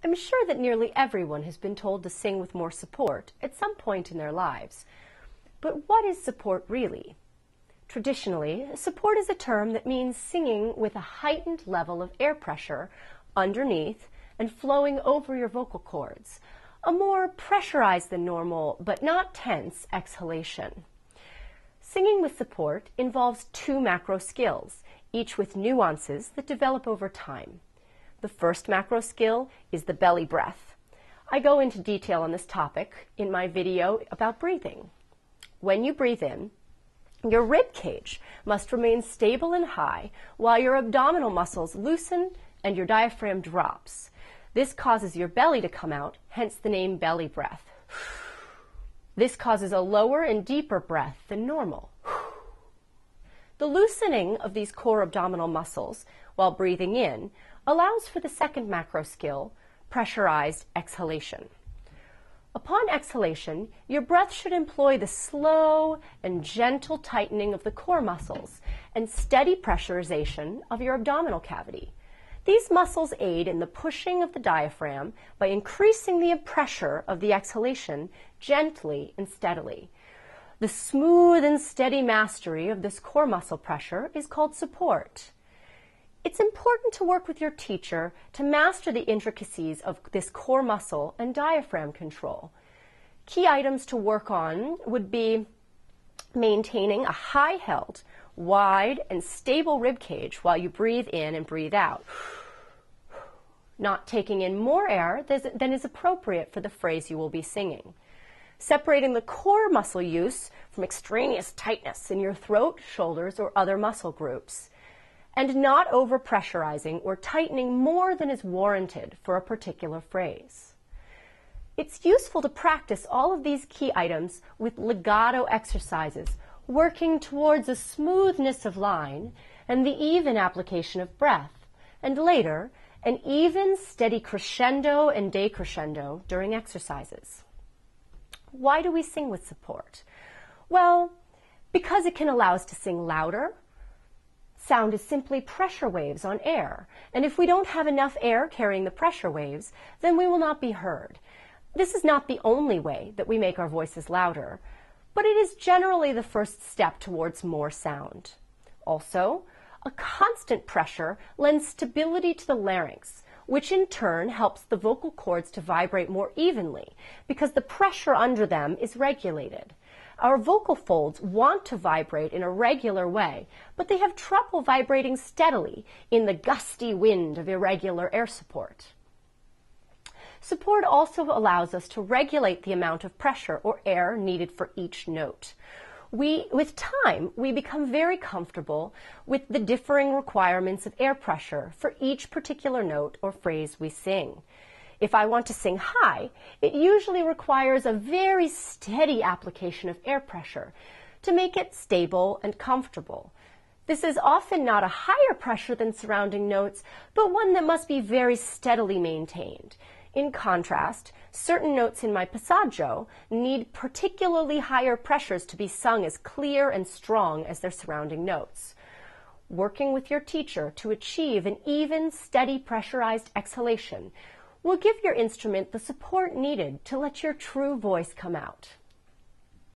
I'm sure that nearly everyone has been told to sing with more support at some point in their lives. But what is support really? Traditionally, support is a term that means singing with a heightened level of air pressure underneath and flowing over your vocal cords, a more pressurized than normal but not tense exhalation. Singing with support involves two macro skills, each with nuances that develop over time. The first macro skill is the belly breath. I go into detail on this topic in my video about breathing. When you breathe in, your rib cage must remain stable and high while your abdominal muscles loosen and your diaphragm drops. This causes your belly to come out, hence the name belly breath. This causes a lower and deeper breath than normal. The loosening of these core abdominal muscles while breathing in allows for the second macro skill, pressurized exhalation. Upon exhalation, your breath should employ the slow and gentle tightening of the core muscles and steady pressurization of your abdominal cavity. These muscles aid in the pushing of the diaphragm by increasing the pressure of the exhalation gently and steadily. The smooth and steady mastery of this core muscle pressure is called support. It's important to work with your teacher to master the intricacies of this core muscle and diaphragm control. Key items to work on would be maintaining a high-held, wide, and stable rib cage while you breathe in and breathe out. Not taking in more air than is appropriate for the phrase you will be singing. Separating the core muscle use from extraneous tightness in your throat, shoulders, or other muscle groups. And not over-pressurizing or tightening more than is warranted for a particular phrase. It's useful to practice all of these key items with legato exercises, working towards a smoothness of line and the even application of breath, and later, an even, steady crescendo and decrescendo during exercises. Why do we sing with support? Well, because it can allow us to sing louder. Sound is simply pressure waves on air, and if we don't have enough air carrying the pressure waves, then we will not be heard. This is not the only way that we make our voices louder, but it is generally the first step towards more sound. Also, a constant pressure lends stability to the larynx, which in turn helps the vocal cords to vibrate more evenly because the pressure under them is regulated. Our vocal folds want to vibrate in a regular way, but they have trouble vibrating steadily in the gusty wind of irregular air support. Support also allows us to regulate the amount of pressure or air needed for each note. With time, we become very comfortable with the differing requirements of air pressure for each particular note or phrase we sing. If I want to sing high, it usually requires a very steady application of air pressure to make it stable and comfortable. This is often not a higher pressure than surrounding notes, but one that must be very steadily maintained. In contrast, certain notes in my passaggio need particularly higher pressures to be sung as clear and strong as their surrounding notes. Working with your teacher to achieve an even, steady pressurized exhalation will give your instrument the support needed to let your true voice come out.